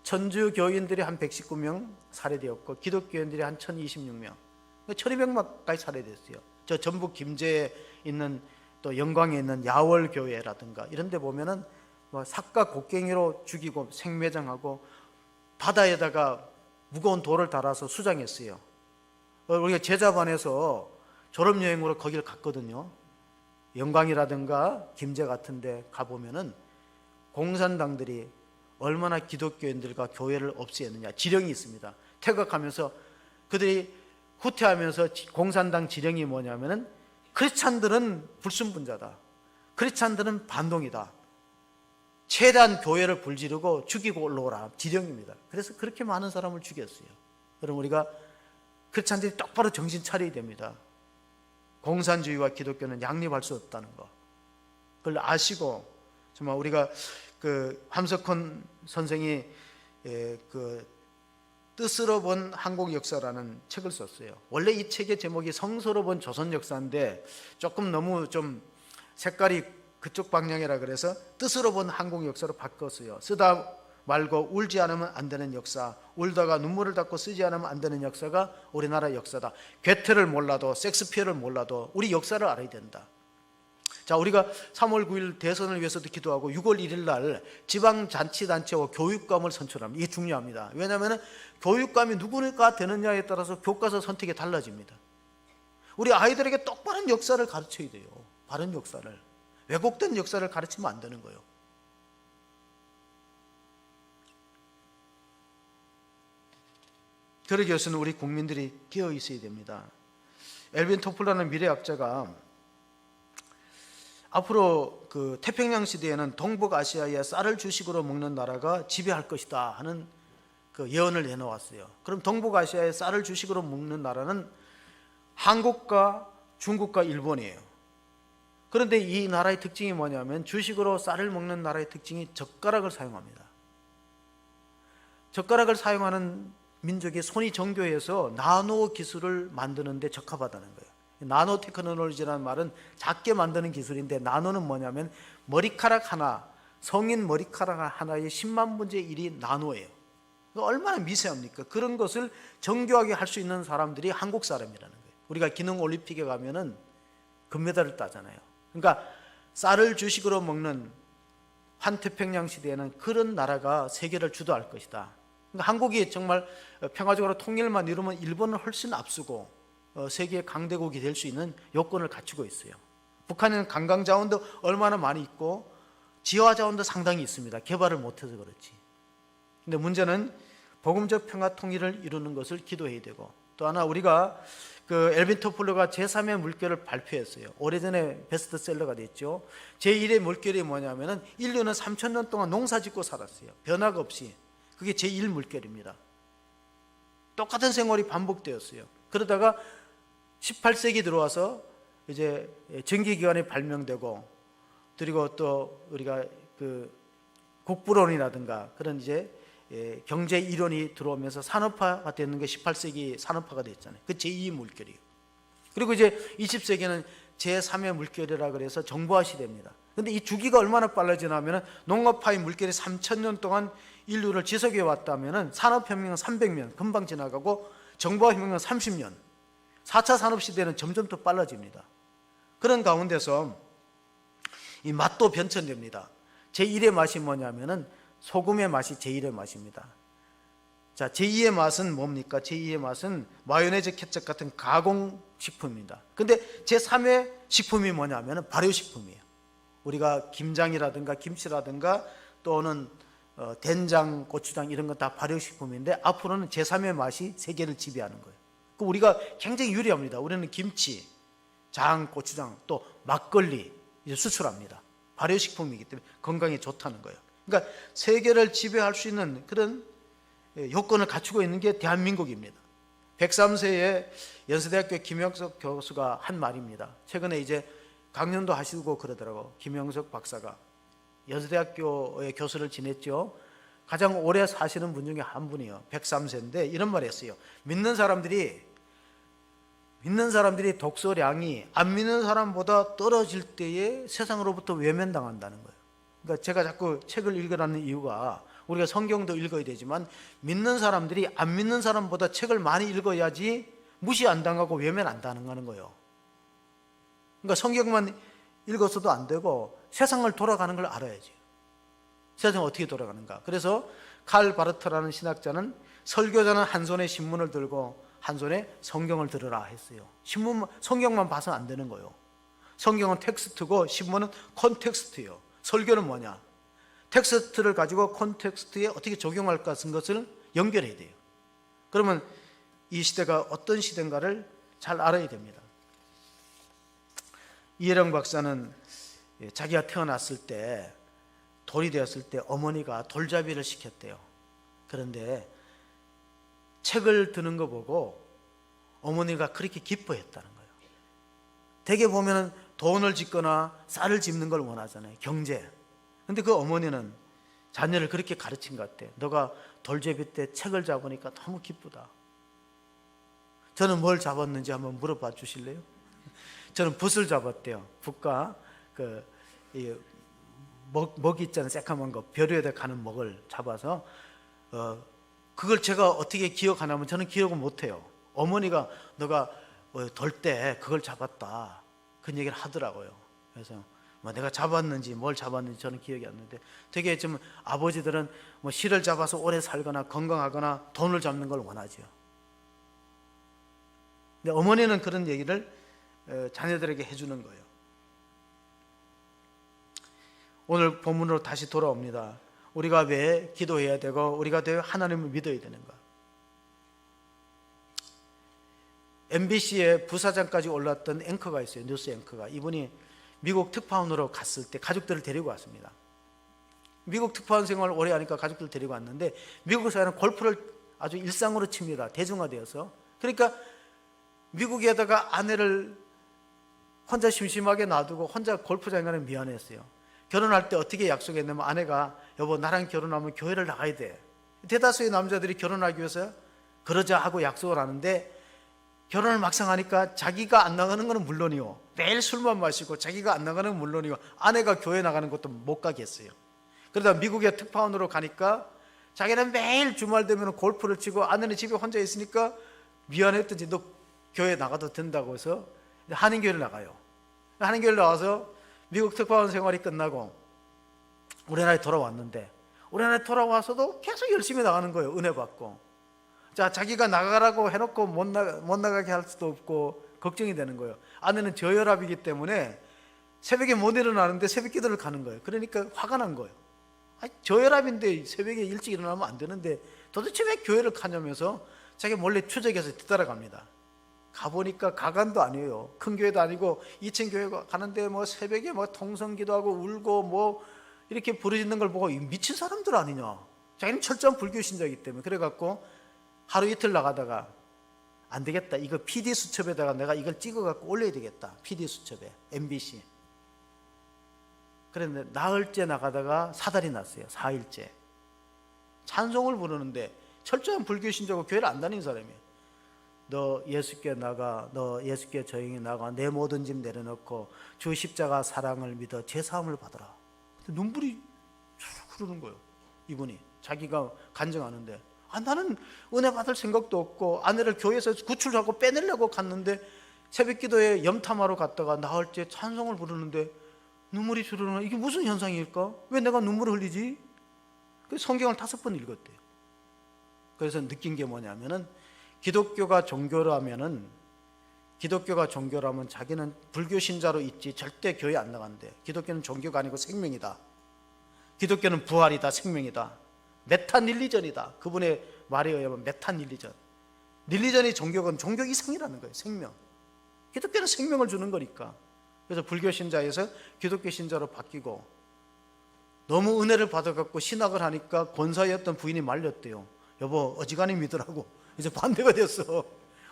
천주 교인들이 한 119명 살해되었고 기독교인들이 한 1026명, 1200명까지 살해됐어요. 저 전북 김제에 있는, 또 영광에 있는 야월교회라든가 이런 데 보면은 뭐 삭과 곡괭이로 죽이고 생매장하고 바다에다가 무거운 돌을 달아서 수장했어요. 우리가 제자반에서 졸업여행으로 거기를 갔거든요. 영광이라든가 김제 같은 데 가보면은 공산당들이 얼마나 기독교인들과 교회를 없애느냐 지령이 있습니다. 퇴각하면서 그들이 후퇴하면서 공산당 지령이 뭐냐면은 크리스찬들은 불순분자다, 크리스찬들은 반동이다, 최대한 교회를 불지르고 죽이고 올라오라 지령입니다. 그래서 그렇게 많은 사람을 죽였어요. 그럼 우리가 크리스찬들이 똑바로 정신 차려야 됩니다. 공산주의와 기독교는 양립할 수 없다는 거, 그걸 아시고 정말 우리가 그 함석헌 선생이 그 뜻으로 본 한국 역사라는 책을 썼어요. 원래 이 책의 제목이 성서로 본 조선 역사인데 조금 너무 좀 색깔이 그쪽 방향이라 그래서 뜻으로 본 한국 역사로 바꿨어요. 쓰다 말고 울지 않으면 안 되는 역사, 울다가 눈물을 닦고 쓰지 않으면 안 되는 역사가 우리나라 역사다. 괴테를 몰라도 섹스피어를 몰라도 우리 역사를 알아야 된다. 자, 우리가 3월 9일 대선을 위해서도 기도하고 6월 1일 날 지방자치단체와 교육감을 선출합니다. 이게 중요합니다. 왜냐하면 교육감이 누구가 되느냐에 따라서 교과서 선택이 달라집니다. 우리 아이들에게 똑바른 역사를 가르쳐야 돼요. 바른 역사를. 왜곡된 역사를 가르치면 안 되는 거예요. 그러기 위해서는 우리 국민들이 깨어 있어야 됩니다. 엘빈 토플라는 미래학자가 앞으로 그 태평양 시대에는 동북아시아에 쌀을 주식으로 먹는 나라가 지배할 것이다 하는 그 예언을 내놓았어요. 그럼 동북아시아에 쌀을 주식으로 먹는 나라는 한국과 중국과 일본이에요. 그런데 이 나라의 특징이 뭐냐면 주식으로 쌀을 먹는 나라의 특징이 젓가락을 사용합니다. 젓가락을 사용하는 민족이 손이 정교해서 나노 기술을 만드는 데 적합하다는 거예요. 나노 테크놀로지라는 말은 작게 만드는 기술인데, 나노는 뭐냐면 머리카락 하나, 성인 머리카락 하나의 10만 분의 1이 나노예요. 얼마나 미세합니까? 그런 것을 정교하게 할 수 있는 사람들이 한국 사람이라는 거예요. 우리가 기능 올림픽에 가면은 금메달을 따잖아요. 그러니까 쌀을 주식으로 먹는 환태평양 시대에는 그런 나라가 세계를 주도할 것이다. 그러니까 한국이 정말 평화적으로 통일만 이루면 일본을 훨씬 앞서고 세계 강대국이 될 수 있는 요건을 갖추고 있어요. 북한에는 관광 자원도 얼마나 많이 있고 지하 자원도 상당히 있습니다. 개발을 못해서 그렇지. 근데 문제는 복음적 평화 통일을 이루는 것을 기도해야 되고, 또 하나 우리가 그 엘빈 토플러가 제3의 물결을 발표했어요. 오래전에 베스트셀러가 됐죠. 제1의 물결이 뭐냐면은 인류는 3000년 동안 농사 짓고 살았어요. 변화가 없이. 그게 제1 물결입니다. 똑같은 생활이 반복되었어요. 그러다가 18세기 들어와서 이제 전기기관이 발명되고, 그리고 또 우리가 그 국부론이라든가 그런 이제 경제 이론이 들어오면서 산업화가 되는 게 18세기 산업화가 됐잖아요. 그 제2 물결이에요. 그리고 이제 20세기는 제3의 물결이라 그래서 정보화 시대입니다. 근데 이 주기가 얼마나 빨라지냐면 농업화의 물결이 3000년 동안 인류를 지속해 왔다면 산업혁명은 300년 금방 지나가고 정보화혁명은 30년, 4차 산업시대는 점점 더 빨라집니다. 그런 가운데서 이 맛도 변천됩니다. 제1의 맛이 뭐냐면은 소금의 맛이 제1의 맛입니다. 자, 제2의 맛은 뭡니까? 제2의 맛은 마요네즈, 케첩 같은 가공식품입니다. 근데 제3의 식품이 뭐냐면 발효식품이에요. 우리가 김장이라든가 김치라든가 또는 된장, 고추장 이런 건 다 발효식품인데 앞으로는 제3의 맛이 세계를 지배하는 거예요. 우리가 굉장히 유리합니다. 우리는 김치, 장, 고추장, 또 막걸리 이제 수출합니다. 발효식품이기 때문에 건강에 좋다는 거예요. 그러니까 세계를 지배할 수 있는 그런 요건을 갖추고 있는 게 대한민국입니다. 103세의 연세대학교 김영석 교수가 한 말입니다. 최근에 이제 강연도 하시고 그러더라고. 김영석 박사가 여수대학교의 교수를 지냈죠. 가장 오래 사시는 분 중에 한 분이요. 103세인데 이런 말 했어요. 믿는 사람들이 독서량이 안 믿는 사람보다 떨어질 때에 세상으로부터 외면당한다는 거예요. 그러니까 제가 자꾸 책을 읽으라는 이유가, 우리가 성경도 읽어야 되지만 믿는 사람들이 안 믿는 사람보다 책을 많이 읽어야지 무시 안 당하고 외면 안 당하는 거예요. 그러니까 성경만 읽어서도 안 되고 세상을 돌아가는 걸 알아야지. 세상이 어떻게 돌아가는가. 그래서 칼 바르트라는 신학자는 설교자는 한 손에 신문을 들고 한 손에 성경을 들으라 했어요. 성경만 봐서는 안 되는 거예요. 성경은 텍스트고 신문은 콘텍스트예요. 설교는 뭐냐? 텍스트를 가지고 콘텍스트에 어떻게 적용할 것인 것을 연결해야 돼요. 그러면 이 시대가 어떤 시대인가를 잘 알아야 됩니다. 이혜령 박사는 자기가 태어났을 때, 돌이 되었을 때 어머니가 돌잡이를 시켰대요. 그런데 책을 드는 거 보고 어머니가 그렇게 기뻐했다는 거예요. 대개 보면 돈을 짓거나 쌀을 짚는 걸 원하잖아요. 경제. 근데 그 어머니는 자녀를 그렇게 가르친 것 같아요. 너가 돌잡이 때 책을 잡으니까 너무 기쁘다. 저는 뭘 잡았는지 한번 물어봐 주실래요? 저는 붓을 잡았대요. 붓과 먹 있잖아요. 새까만 거, 벼루에다 가는 먹을 잡아서 그걸 제가 어떻게 기억하냐면 저는 기억을 못해요. 어머니가 너가 돌 때 그걸 잡았다, 그런 얘기를 하더라고요. 그래서 뭐 내가 잡았는지 뭘 잡았는지 저는 기억이 안 나는데, 되게 좀 아버지들은 뭐 실을 잡아서 오래 살거나 건강하거나 돈을 잡는 걸 원하죠. 근데 어머니는 그런 얘기를 자녀들에게 해주는 거예요. 오늘 본문으로 다시 돌아옵니다. 우리가 왜 기도해야 되고 우리가 왜 하나님을 믿어야 되는가? MBC에 부사장까지 올랐던 앵커가 있어요. 뉴스 앵커가. 이분이 미국 특파원으로 갔을 때 가족들을 데리고 왔습니다. 미국 특파원 생활을 오래 하니까 가족들을 데리고 왔는데, 미국에서는 골프를 아주 일상으로 칩니다. 대중화되어서. 그러니까 미국에다가 아내를 혼자 심심하게 놔두고 혼자 골프장에 가는 미안했어요. 결혼할 때 어떻게 약속했냐면 아내가 여보 나랑 결혼하면 교회를 나가야 돼. 대다수의 남자들이 결혼하기 위해서 그러자 하고 약속을 하는데, 결혼을 막상 하니까 자기가 안 나가는 건 물론이요, 매일 술만 마시고 자기가 안 나가는 건 물론이요, 아내가 교회 나가는 것도 못 가겠어요. 그러다 미국에 특파원으로 가니까 자기는 매일 주말 되면 골프를 치고 아내는 집에 혼자 있으니까 미안했든지 너 교회 나가도 된다고 해서 한인교회를 나가요. 한인교회를 나와서 미국 특파원 생활이 끝나고 우리나라에 돌아왔는데, 우리나라에 돌아와서도 계속 열심히 나가는 거예요. 은혜 받고. 자, 자기가 나가라고 해놓고 못 나가게 할 수도 없고 걱정이 되는 거예요. 아내는 저혈압이기 때문에 새벽에 못 일어나는데 새벽 기도를 가는 거예요. 그러니까 화가 난 거예요. 아니, 저혈압인데 새벽에 일찍 일어나면 안 되는데 도대체 왜 교회를 가냐면서 자기 몰래 추적해서 뒤따라갑니다. 가보니까 가관도 아니에요. 큰 교회도 아니고 2층 교회 가는데 뭐 새벽에 뭐 통성기도하고 울고 뭐 이렇게 부르짖는 걸 보고 미친 사람들 아니냐. 자기는 철저한 불교 신자이기 때문에. 그래갖고 하루 이틀 나가다가 안 되겠다, 이거 PD 수첩에다가 내가 이걸 찍어갖고 올려야 되겠다. PD 수첩에, MBC. 그런데 나흘째 나가다가 사달이 났어요. 4일째. 찬송을 부르는데 철저한 불교 신자고 교회를 안 다니는 사람이에요. 너 예수께 나가, 너 예수께 조용히 나가, 내 모든 짐 내려놓고 주 십자가 사랑을 믿어 제사함을 받아라. 눈물이 흐르는 거예요. 이분이 자기가 간증하는데, 나는 은혜 받을 생각도 없고 아내를 교회에서 구출하고 빼내려고 갔는데 새벽 기도에 염탐하러 갔다가 나흘째 찬송을 부르는데 눈물이 흐르는, 이게 무슨 현상일까? 왜 내가 눈물을 흘리지? 성경을 5번 읽었대요. 그래서 느낀 게 뭐냐면은, 기독교가 종교라면 자기는 불교 신자로 있지 절대 교회 안 나간대. 기독교는 종교가 아니고 생명이다. 기독교는 부활이다, 생명이다, 메타닐리전이다. 그분의 말에 의하면 메타닐리전. 닐리전이 종교건 종교 이상이라는 거예요. 생명. 기독교는 생명을 주는 거니까. 그래서 불교 신자에서 기독교 신자로 바뀌고, 너무 은혜를 받아갖고 신학을 하니까 권사였던 부인이 말렸대요. 여보 어지간히 믿으라고. 이제 반대가 됐어.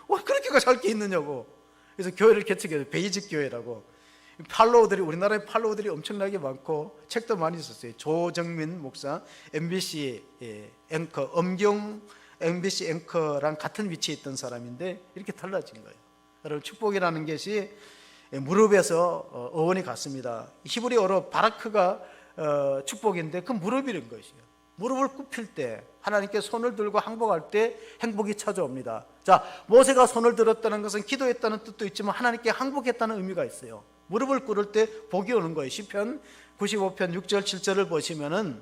그렇게가 잘 게 있느냐고. 그래서 교회를 개척해서 베이직 교회라고. 팔로우들이, 우리나라에 팔로우들이 엄청나게 많고 책도 많이 썼어요. 조정민 목사, MBC 앵커, 엄경 MBC 앵커랑 같은 위치에 있던 사람인데 이렇게 달라진 거예요. 여러분, 축복이라는 것이 무릎에서 어원이 같습니다. 히브리어로 바라크가 축복인데 그 무릎이란 것이에요. 무릎을 굽힐 때, 하나님께 손을 들고 항복할 때 행복이 찾아옵니다. 자, 모세가 손을 들었다는 것은 기도했다는 뜻도 있지만 하나님께 항복했다는 의미가 있어요. 무릎을 꿇을 때 복이 오는 거예요. 시편 95편 6절 7절을 보시면은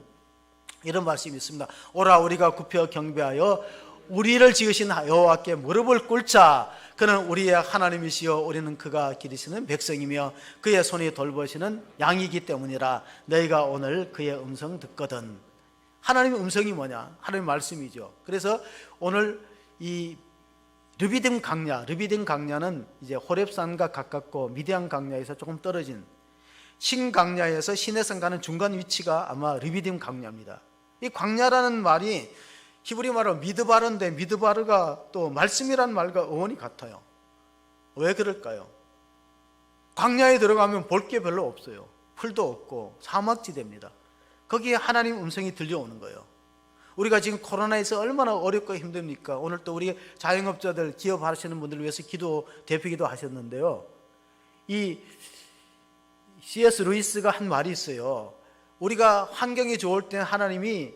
이런 말씀이 있습니다. 오라, 우리가 굽혀 경배하여 우리를 지으신 여호와께 무릎을 꿇자. 그는 우리의 하나님이시여 우리는 그가 기르시는 백성이며 그의 손이 돌보시는 양이기 때문이라. 너희가 오늘 그의 음성 듣거든. 하나님의 음성이 뭐냐? 하나님의 말씀이죠. 그래서 오늘 이 르비딤 강야는 이제 호렙산과 가깝고 미디안 강야에서 조금 떨어진 신강야에서 시내산 가는 중간 위치가 아마 르비딤 강야입니다. 이 광야라는 말이 히브리 말로 미드바르인데 미드바르가 또 말씀이란 말과 어원이 같아요. 왜 그럴까요? 광야에 들어가면 볼 게 별로 없어요. 풀도 없고 사막지대입니다. 거기에 하나님 음성이 들려오는 거예요. 우리가 지금 코로나에서 얼마나 어렵고 힘듭니까? 오늘 또 우리 자영업자들, 기업 하시는 분들을 위해서 대표기도 하셨는데요. 이 C.S. 루이스가 한 말이 있어요. 우리가 환경이 좋을 때는 하나님이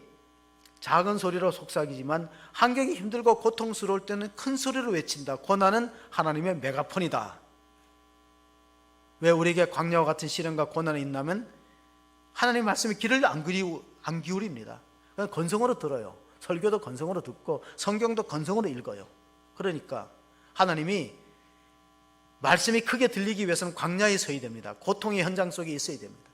작은 소리로 속삭이지만 환경이 힘들고 고통스러울 때는 큰 소리로 외친다. 고난은 하나님의 메가폰이다. 왜 우리에게 광야와 같은 시련과 고난이 있나면 하나님 말씀에 귀를 안 기울입니다. 그냥 건성으로 들어요. 설교도 건성으로 듣고 성경도 건성으로 읽어요. 그러니까 하나님이 말씀이 크게 들리기 위해서는 광야에 서야 됩니다. 고통의 현장 속에 있어야 됩니다.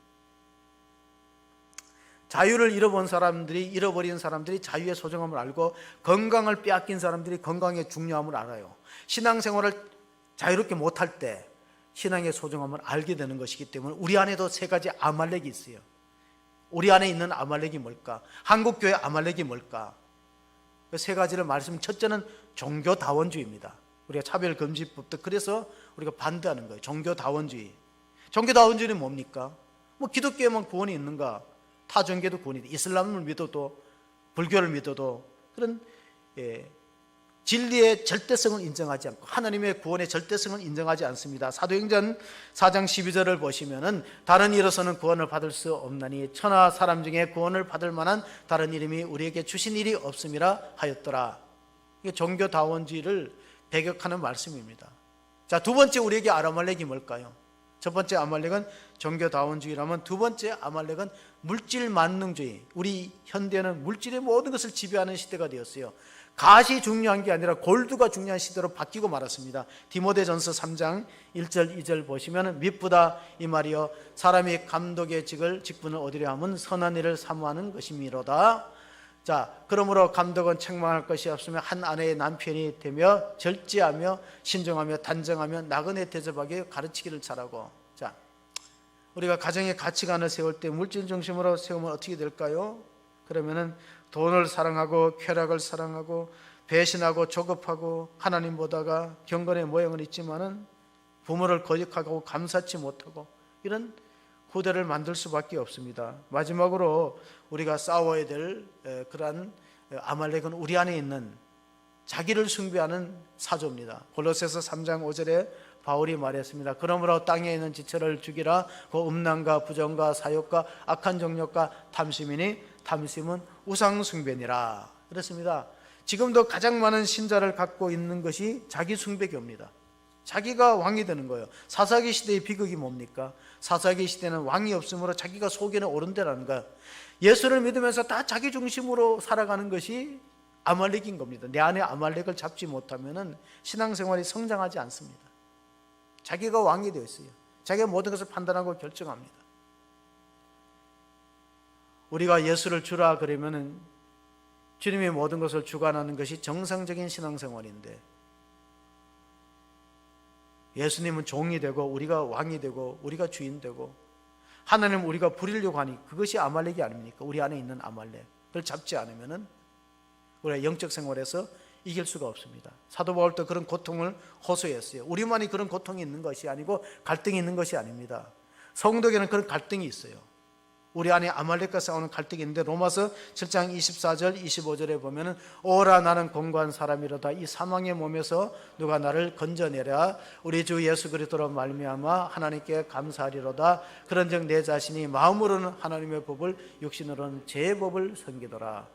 자유를 잃어버린 사람들이 자유의 소중함을 알고 건강을 빼앗긴 사람들이 건강의 중요함을 알아요. 신앙생활을 자유롭게 못할 때 신앙의 소중함을 알게 되는 것이기 때문에 우리 안에도 세 가지 아말렉이 있어요. 우리 안에 있는 아말렉이 뭘까? 한국교회 아말렉이 뭘까? 그 세 가지를 말씀. 첫째는 종교다원주의입니다. 우리가 차별금지법도 그래서 우리가 반대하는 거예요. 종교다원주의. 종교다원주의는 뭡니까? 뭐 기독교에만 구원이 있는가? 타 종교도 구원이 있다. 이슬람을 믿어도 불교를 믿어도 그런 진리의 절대성을 인정하지 않고 하나님의 구원의 절대성을 인정하지 않습니다. 사도행전 4장 12절을 보시면은 다른 이로서는 구원을 받을 수 없나니 천하 사람 중에 구원을 받을 만한 다른 이름이 우리에게 주신 일이 없음이라 하였더라. 이게 종교다원주의를 배격하는 말씀입니다. 자, 두 번째 우리에게 아말렉이 뭘까요? 첫 번째 아말렉은 종교다원주의라면 두 번째 아말렉은 물질만능주의. 우리 현대는 물질의 모든 것을 지배하는 시대가 되었어요. 갓이 중요한 게 아니라 골드가 중요한 시대로 바뀌고 말았습니다. 디모데전서 3장 1절 2절 보시면 미쁘다 이 말이여 사람이 감독의 직분을 얻으려 함은 선한 일을 사모하는 것이미로다. 자, 그러므로 감독은 책망할 것이 없으며 한 아내의 남편이 되며 절제하며 신중하며 단정하며 나그네 대접하게 가르치기를 잘하고. 자, 우리가 가정의 가치관을 세울 때 물질 중심으로 세우면 어떻게 될까요? 그러면은 돈을 사랑하고 쾌락을 사랑하고 배신하고 조급하고 하나님보다가 경건의 모양은 있지만은 부모를 거역하고 감사치 못하고 이런 후대를 만들 수밖에 없습니다. 마지막으로 우리가 싸워야 될 그러한 아말렉은 우리 안에 있는 자기를 숭배하는 사조입니다. 골로새서 3장 5절에 바울이 말했습니다. 그러므로 땅에 있는 지체를 죽이라. 그 음란과 부정과 사욕과 악한 정욕과 탐심이니 탐심은 우상 숭배니라. 그렇습니다. 지금도 가장 많은 신자를 갖고 있는 것이 자기 숭배교입니다. 자기가 왕이 되는 거예요. 사사기 시대의 비극이 뭡니까? 사사기 시대는 왕이 없으므로 자기가 소견에 오른다라는 거예요. 예수를 믿으면서 다 자기 중심으로 살아가는 것이 아말렉인 겁니다. 내 안에 아말렉을 잡지 못하면 신앙생활이 성장하지 않습니다. 자기가 왕이 되어 있어요. 자기가 모든 것을 판단하고 결정합니다. 우리가 예수를 주라 그러면은 주님이 모든 것을 주관하는 것이 정상적인 신앙생활인데 예수님은 종이 되고 우리가 왕이 되고 우리가 주인 되고 하나님 우리가 부리려고 하니 그것이 아말렉이 아닙니까? 우리 안에 있는 아말렉. 그걸 잡지 않으면은 우리가 영적 생활에서 이길 수가 없습니다. 사도 바울도 그런 고통을 호소했어요. 우리만이 그런 고통이 있는 것이 아니고 갈등이 있는 것이 아닙니다. 성도에게는 그런 갈등이 있어요. 우리 안에 아말렉과 싸우는 갈등이 있는데 로마서 7장 24절 25절에 보면은 오라 나는 공고한 사람이로다 이 사망의 몸에서 누가 나를 건져내랴 우리 주 예수 그리스도로 말미암아 하나님께 감사하리로다 그런즉 내 자신이 마음으로는 하나님의 법을 육신으로는 제 법을 섬기더라.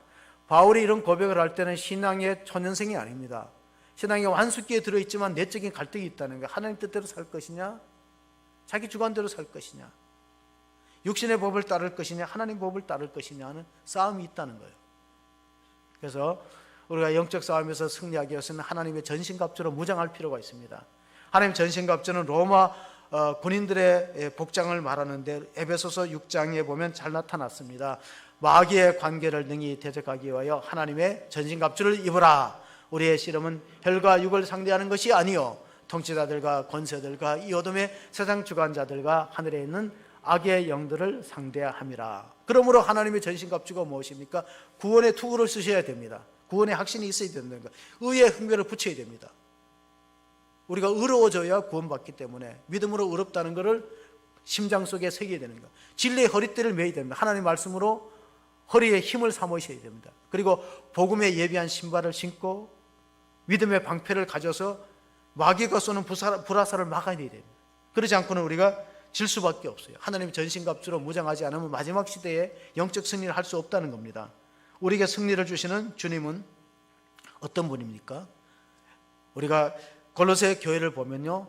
바울이 이런 고백을 할 때는 신앙의 초년생이 아닙니다. 신앙의 완숙기에 들어있지만 내적인 갈등이 있다는 거예요. 하나님 뜻대로 살 것이냐 자기 주관대로 살 것이냐 육신의 법을 따를 것이냐 하나님 법을 따를 것이냐는 싸움이 있다는 거예요. 그래서 우리가 영적 싸움에서 승리하기 위해서는 하나님의 전신갑주로 무장할 필요가 있습니다. 하나님 전신갑주는 로마 군인들의 복장을 말하는데 에베소서 6장에 보면 잘 나타났습니다. 마귀의 관계를 능히 대적하기 위하여 하나님의 전신갑주를 입으라. 우리의 씨름은 혈과 육을 상대하는 것이 아니요 통치자들과 권세들과 이 어둠의 세상 주관자들과 하늘에 있는 악의 영들을 상대함이라. 그러므로 하나님의 전신갑주가 무엇입니까? 구원의 투구를 쓰셔야 됩니다. 구원의 확신이 있어야 된다는 것. 의의 흥미를 붙여야 됩니다. 우리가 의로워져야 구원받기 때문에 믿음으로 의롭다는 것을 심장 속에 새겨야 되는 것. 진리의 허리띠를 매야 됩니다. 하나님의 말씀으로 허리에 힘을 삼으셔야 됩니다. 그리고 복음에 예비한 신발을 신고 믿음의 방패를 가져서 마귀가 쏘는 불화살을 막아야 됩니다. 그러지 않고는 우리가 질 수밖에 없어요. 하나님의 전신갑주로 무장하지 않으면 마지막 시대에 영적 승리를 할 수 없다는 겁니다. 우리에게 승리를 주시는 주님은 어떤 분입니까? 우리가 골로새 교회를 보면요,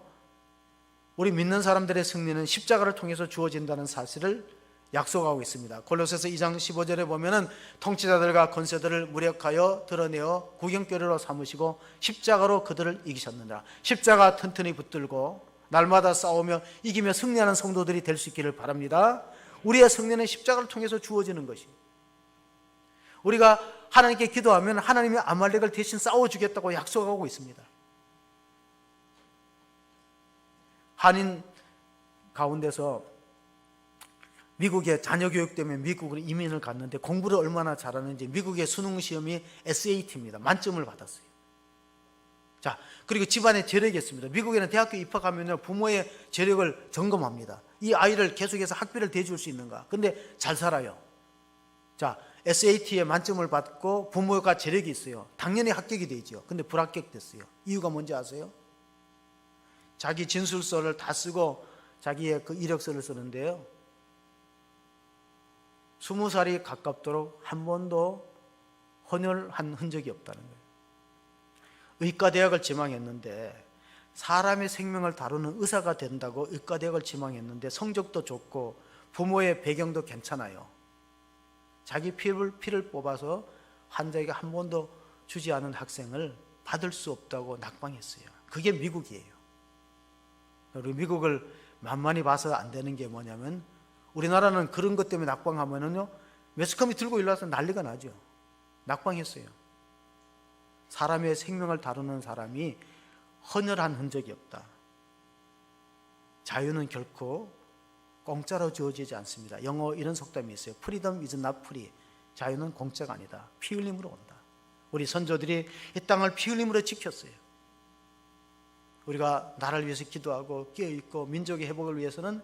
우리 믿는 사람들의 승리는 십자가를 통해서 주어진다는 사실을 약속하고 있습니다. 골로새서 2장 15절에 보면은 통치자들과 권세들을 무력하여 드러내어 구경거리로 삼으시고 십자가로 그들을 이기셨느니라. 십자가 튼튼히 붙들고 날마다 싸우며 이기며 승리하는 성도들이 될 수 있기를 바랍니다. 우리의 승리는 십자가를 통해서 주어지는 것이. 우리가 하나님께 기도하면 하나님이 아말렉을 대신 싸워주겠다고 약속하고 있습니다. 한인 가운데서 미국의 자녀 교육 때문에 미국으로 이민을 갔는데 공부를 얼마나 잘하는지 미국의 수능 시험이 SAT입니다. 만점을 받았어요. 자, 그리고 집안의 재력이 있습니다. 미국에는 대학교 입학하면 부모의 재력을 점검합니다. 이 아이를 계속해서 학비를 대줄 수 있는가? 근데 잘 살아요. 자, SAT에 만점을 받고 부모가 재력이 있어요. 당연히 합격이 되죠. 근데 불합격됐어요. 이유가 뭔지 아세요? 자기 진술서를 다 쓰고 자기의 그 이력서를 쓰는데요, 20살이 가깝도록 한 번도 헌혈한 흔적이 없다는 거예요. 의과대학을 지망했는데 사람의 생명을 다루는 의사가 된다고 의과대학을 지망했는데 성적도 좋고 부모의 배경도 괜찮아요. 자기 피를 뽑아서 환자에게 한 번도 주지 않은 학생을 받을 수 없다고 낙방했어요. 그게 미국이에요. 우리 미국을 만만히 봐서 안 되는 게 뭐냐면, 우리나라는 그런 것 때문에 낙방하면은요, 매스컴이 들고 일어나서 난리가 나죠. 낙방했어요. 사람의 생명을 다루는 사람이 헌혈한 흔적이 없다. 자유는 결코 공짜로 주어지지 않습니다. 영어 이런 속담이 있어요. Freedom is not free. 자유는 공짜가 아니다. 피 흘림으로 온다. 우리 선조들이 이 땅을 피 흘림으로 지켰어요. 우리가 나라를 위해서 기도하고 깨어있고 민족의 회복을 위해서는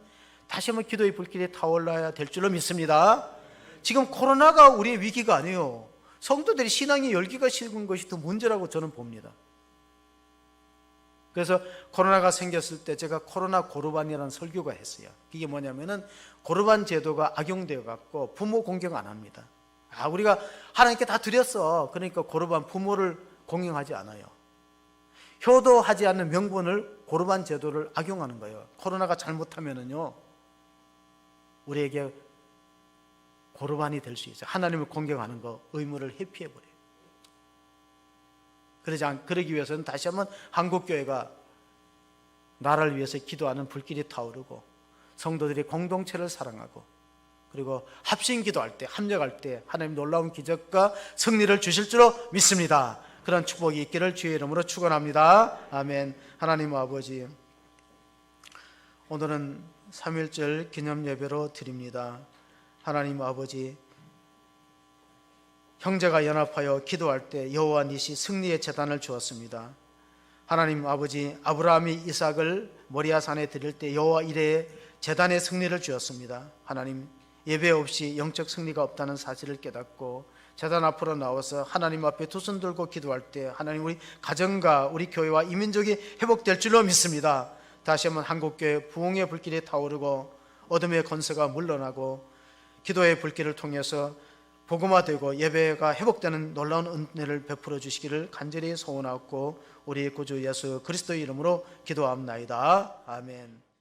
다시 한번 기도의 불길이 타올라야 될 줄로 믿습니다. 지금 코로나가 우리의 위기가 아니에요. 성도들이 신앙의 열기가 식은 것이 더 문제라고 저는 봅니다. 그래서 코로나가 생겼을 때 제가 코로나 고르반이라는 설교가 했어요. 이게 뭐냐면은 고르반 제도가 악용되어 갖고 부모 공경 안 합니다. 우리가 하나님께 다 드렸어. 그러니까 고르반 부모를 공경하지 않아요. 효도하지 않는 명분을 고르반 제도를 악용하는 거예요. 코로나가 잘못하면은요, 우리에게 고르반이 될 수 있어요. 하나님을 공경하는 거 의무를 회피해버려요. 그러기 위해서는 다시 한번 한국교회가 나라를 위해서 기도하는 불길이 타오르고 성도들이 공동체를 사랑하고 그리고 합심 기도할 때, 합력할 때 하나님 놀라운 기적과 승리를 주실 줄로 믿습니다. 그런 축복이 있기를 주의 이름으로 축원합니다. 아멘. 하나님 아버지, 오늘은 3.1절 기념 예배로 드립니다. 하나님 아버지, 형제가 연합하여 기도할 때 여호와 니시 승리의 제단을 주었습니다. 하나님 아버지, 아브라함이 이삭을 모리아산에 드릴 때 여호와 이레의 제단의 승리를 주었습니다. 하나님, 예배 없이 영적 승리가 없다는 사실을 깨닫고 제단 앞으로 나와서 하나님 앞에 두 손 들고 기도할 때 하나님, 우리 가정과 우리 교회와 이민족이 회복될 줄로 믿습니다. 다시 한번 한국교회 부흥의 불길이 타오르고 어둠의 권세가 물러나고 기도의 불길을 통해서 복음화되고 예배가 회복되는 놀라운 은혜를 베풀어 주시기를 간절히 소원하고 우리 구주 예수 그리스도의 이름으로 기도합나이다. 아멘.